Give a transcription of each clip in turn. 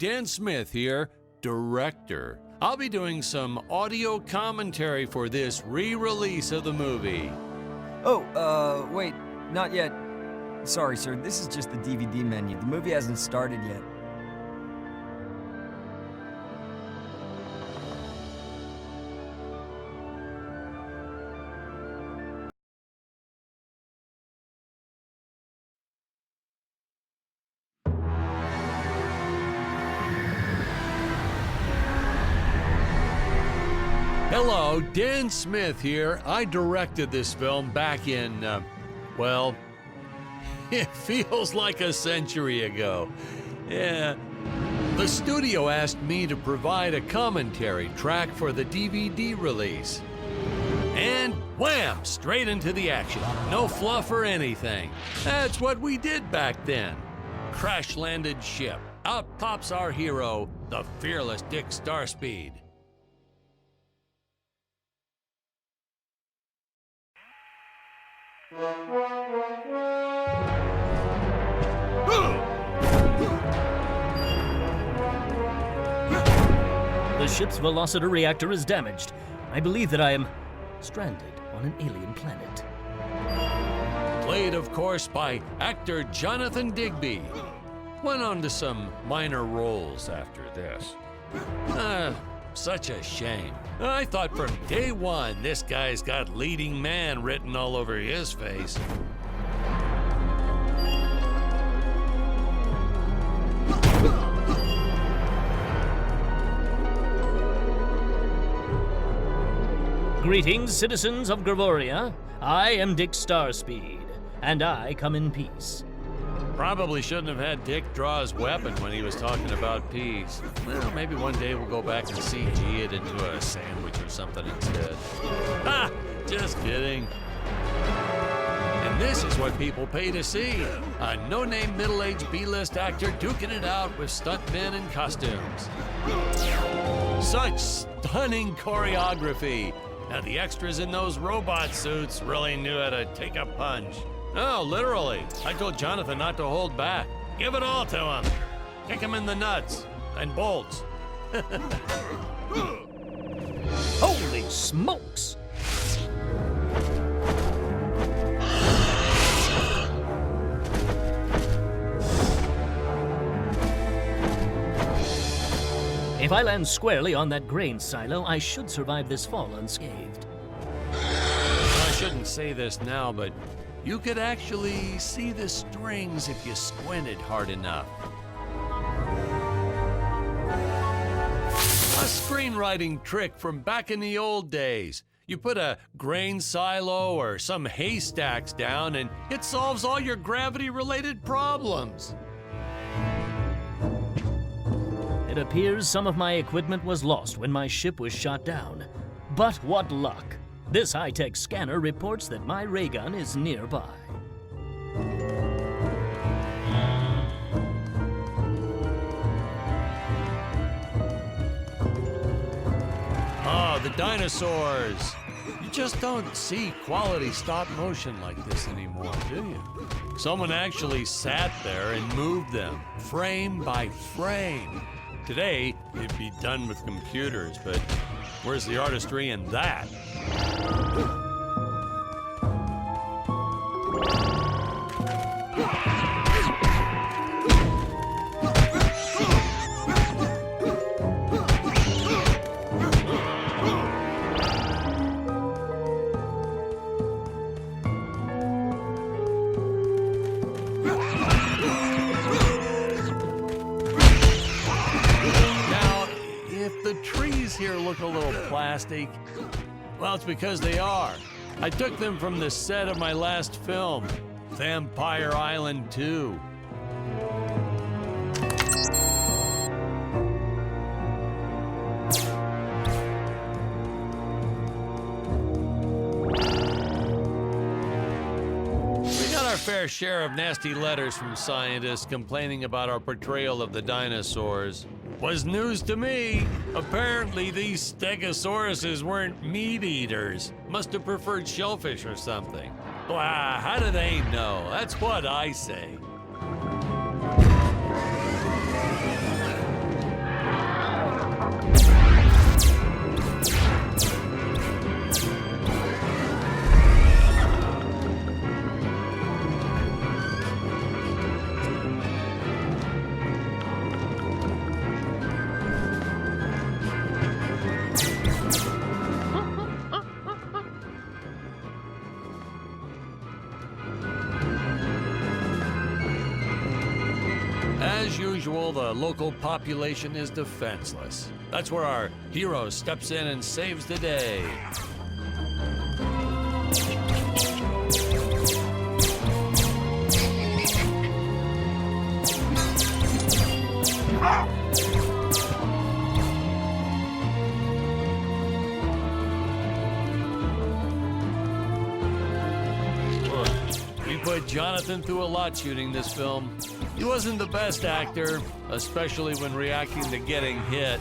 Dan Smith here, director. I'll be doing some audio commentary for this re-release of the movie. Oh, wait, not yet. Sorry, sir, this is just the DVD menu. The movie hasn't started yet. Hello, Dan Smith here. I directed this film back in, well, it feels like a century ago. Yeah. The studio asked me to provide a commentary track for the DVD release. And wham! Straight into the action. No fluff or anything. That's what we did back then. Crash-landed ship. Out pops our hero, the fearless Dick Starspeed. The ship's velocity reactor is damaged. I believe that I am stranded on an alien planet. Played, of course, by actor Jonathan Digby. Went on to some minor roles after this. Such a shame. I thought from day one this guy's got leading man written all over his face. Greetings, citizens of Gravoria. I am Dick Starspeed, and I come in peace. Probably shouldn't have had Dick draw his weapon when he was talking about peace. Well, maybe one day we'll go back and CG it into a sandwich or something instead. Ha! Just kidding. And this is what people pay to see. A no-name middle-aged B-list actor duking it out with stuntmen in costumes. Such stunning choreography. Now the extras in those robot suits really knew how to take a punch. No, literally. I told Jonathan not to hold back. Give it all to him. Kick him in the nuts and bolts. Holy smokes! If I land squarely on that grain silo, I should survive this fall unscathed. I shouldn't say this now, but you could actually see the strings if you squinted hard enough. A screenwriting trick from back in the old days. You put a grain silo or some haystacks down and it solves all your gravity-related problems. It appears some of my equipment was lost when my ship was shot down. But what luck! This high-tech scanner reports that my ray gun is nearby. Oh, the dinosaurs! You just don't see quality stop motion like this anymore, do you? Someone actually sat there and moved them, frame by frame. Today, it'd be done with computers, but where's the artistry in that? Here look a little plastic. Well, it's because they are. I took them from the set of my last film, Vampire Island 2. We got our fair share of nasty letters from scientists complaining about our portrayal of the dinosaurs. Was news to me. Apparently, these stegosauruses weren't meat eaters. Must have preferred shellfish or something. Wow, how do they know? That's what I say. as usual, the local population is defenseless. That's where our hero steps in and saves the day. We put Jonathan through a lot shooting this film. He wasn't the best actor, especially when reacting to getting hit.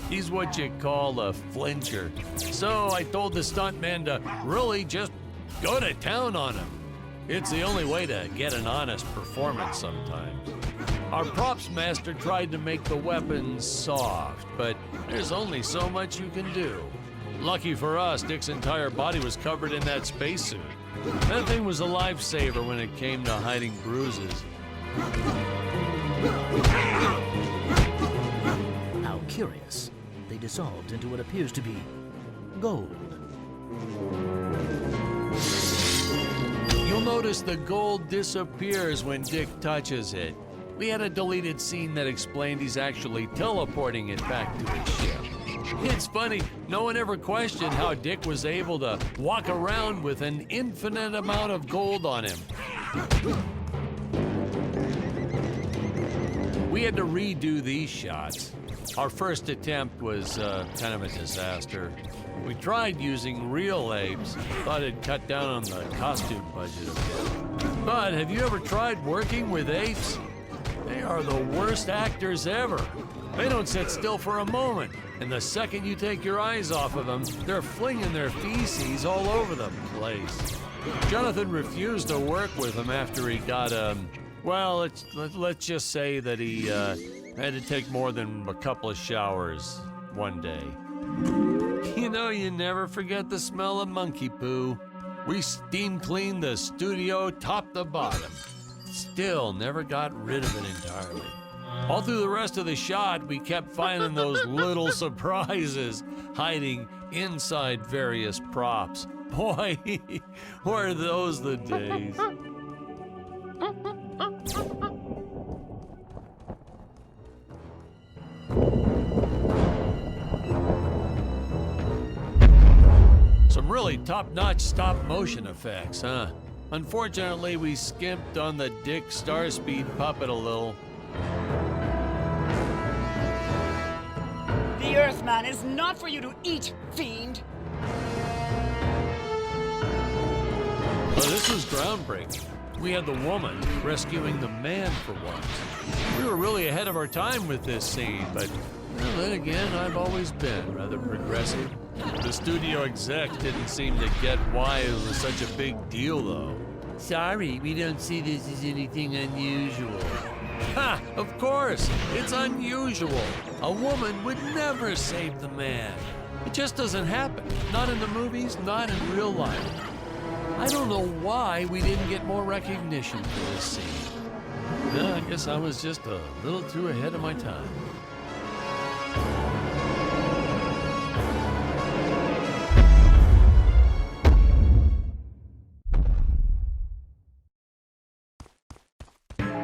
He's what you call a flincher. So I told the stuntman to really just go to town on him. It's the only way to get an honest performance sometimes. Our props master tried to make the weapons soft, but there's only so much you can do. Lucky for us, Dick's entire body was covered in that spacesuit. That thing was a lifesaver when it came to hiding bruises. How curious. They dissolved into what appears to be gold. You'll notice the gold disappears when Dick touches it. We had a deleted scene that explained he's actually teleporting it back to his ship. It's funny, no one ever questioned how Dick was able to walk around with an infinite amount of gold on him. We had to redo these shots. Our first attempt was kind of a disaster. We tried using real apes, thought it'd cut down on the costume budget a bit. But have you ever tried working with apes? They are the worst actors ever. They don't sit still for a moment, and the second you take your eyes off of them, they're flinging their feces all over the place. Jonathan refused to work with them after he got, well, let's just say that he had to take more than a couple of showers one day. You know, you never forget the smell of monkey poo. We steam cleaned the studio top to bottom. Still never got rid of it entirely. All through the rest of the shot, we kept finding those little surprises hiding inside various props. Boy, were those the days. Some really top-notch stop-motion effects, huh? Unfortunately, we skimped on the Dick Starspeed puppet a little. The Earthman is not for you to eat, fiend! Well, this was groundbreaking. We had the woman rescuing the man for once. We were really ahead of our time with this scene, but well, then again, I've always been rather progressive. The studio exec didn't seem to get why it was such a big deal, though. Sorry, we don't see this as anything unusual. Ha! Of course, it's unusual. A woman would never save the man. It just doesn't happen. Not in the movies, not in real life. I don't know why we didn't get more recognition for this scene. No, I guess I was just a little too ahead of my time.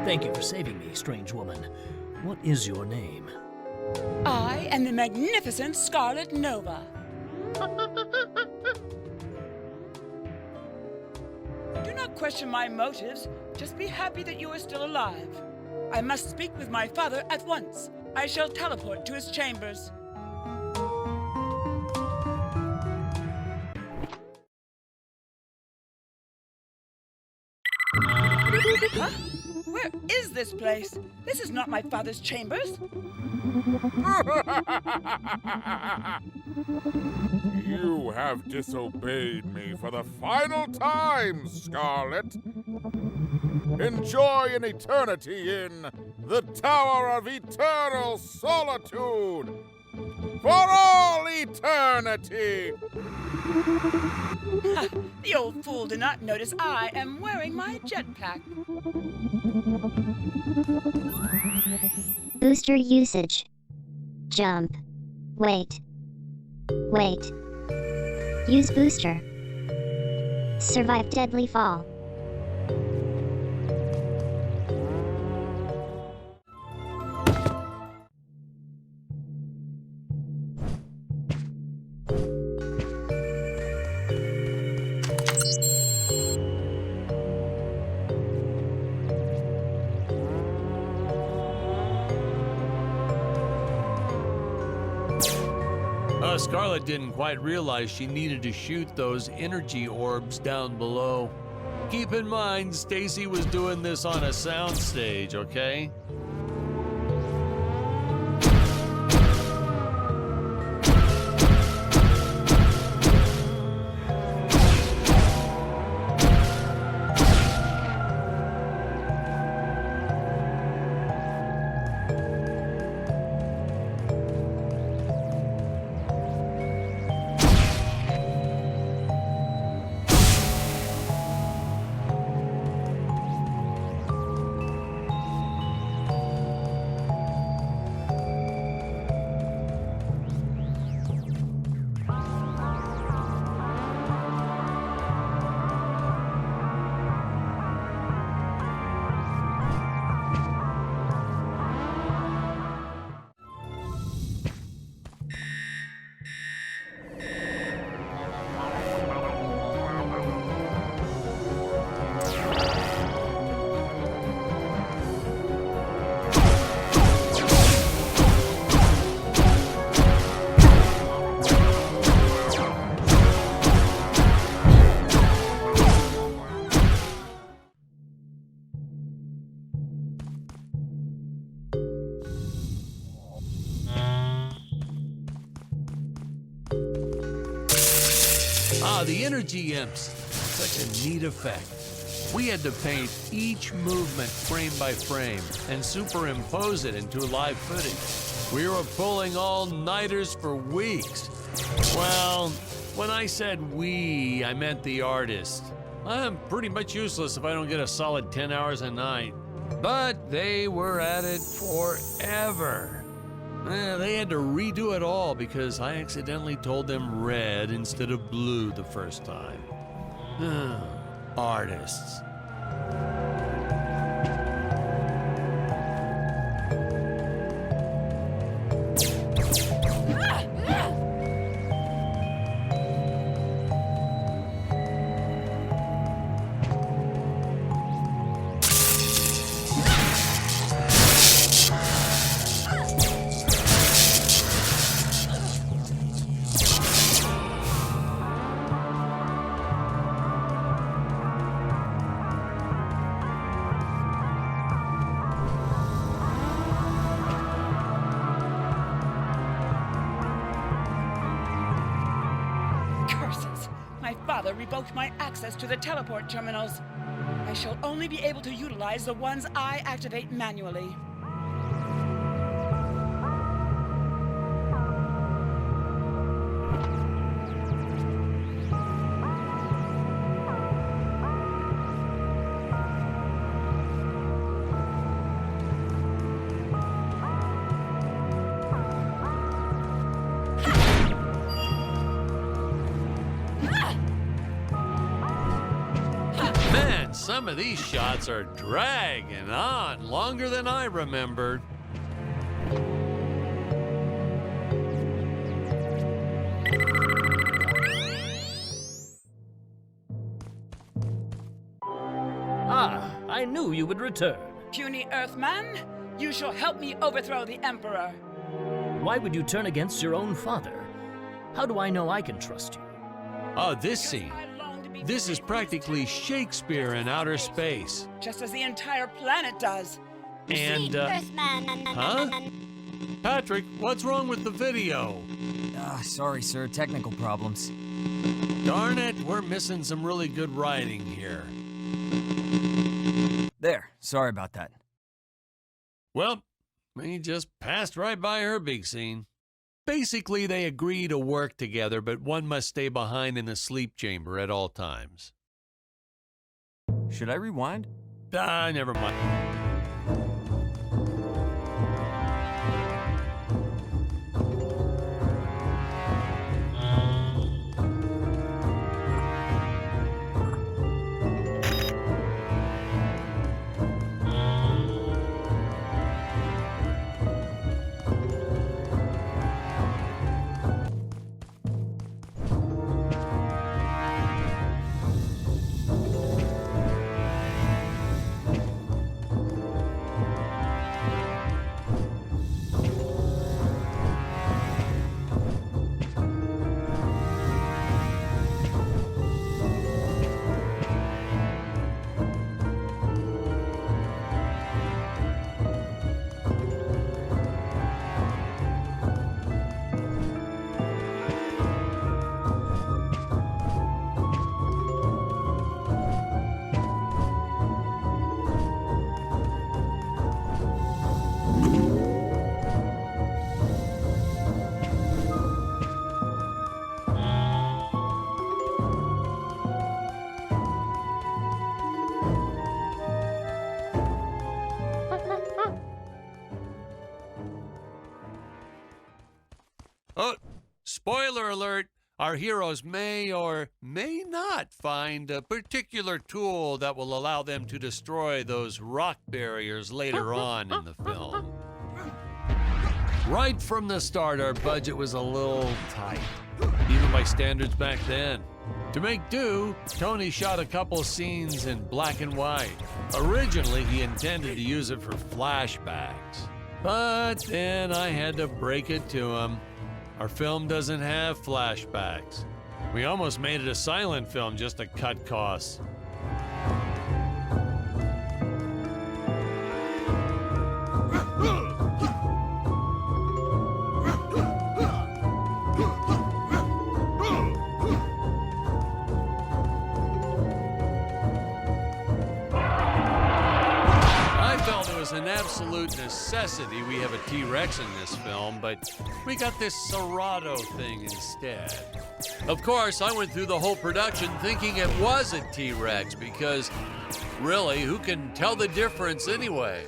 Thank you for saving me, strange woman. What is your name? I am the magnificent Scarlet Nova. Do not question my motives. Just be happy that you are still alive. I must speak with my father at once. I shall teleport to his chambers. Huh? Where is this place? This is not my father's chambers. You have disobeyed me for the final time, Scarlet. Enjoy an eternity in the Tower of Eternal Solitude for all eternity. Ha, the old fool did not notice I am wearing my jetpack. Booster usage. Jump. Wait. Wait. Use booster. Survive deadly fall. Scarlet didn't quite realize she needed to shoot those energy orbs down below. Keep in mind, Stacy was doing this on a soundstage, okay? The energy imps. Such a neat effect. We had to paint each movement frame by frame and superimpose it into live footage. We were pulling all-nighters for weeks. Well, when I said we, I meant the artist. I'm pretty much useless if I don't get a solid 10 hours a night. But they were at it forever. They had to redo it all because I accidentally told them red instead of blue the first time. Artists. My father revoked my access to the teleport terminals. I shall only be able to utilize the ones I activate manually. Some of these shots are dragging on longer than I remembered. Ah, I knew you would return. Puny Earthman, you shall help me overthrow the Emperor. Why would you turn against your own father? How do I know I can trust you? Oh, this scene. This is practically Shakespeare in outer space. Just as the entire planet does. And, huh? Patrick, what's wrong with the video? Sorry, sir. Technical problems. Darn it, we're missing some really good writing here. There. Sorry about that. Well, we just passed right by her big scene. Basically, they agree to work together, but one must stay behind in the sleep chamber at all times. Should I rewind? Never mind. Spoiler alert, our heroes may or may not find a particular tool that will allow them to destroy those rock barriers later on in the film. Right from the start, our budget was a little tight, even by standards back then. To make do, Tony shot a couple scenes in black and white. Originally, he intended to use it for flashbacks. But then I had to break it to him. Our film doesn't have flashbacks. We almost made it a silent film just to cut costs. An absolute necessity we have a T-Rex in this film, but we got this Serato thing instead. Of course, I went through the whole production thinking it was a T-Rex because, really, who can tell the difference anyway?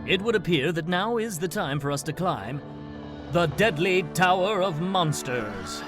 It would appear that now is the time for us to climb the deadly Tower of Monsters.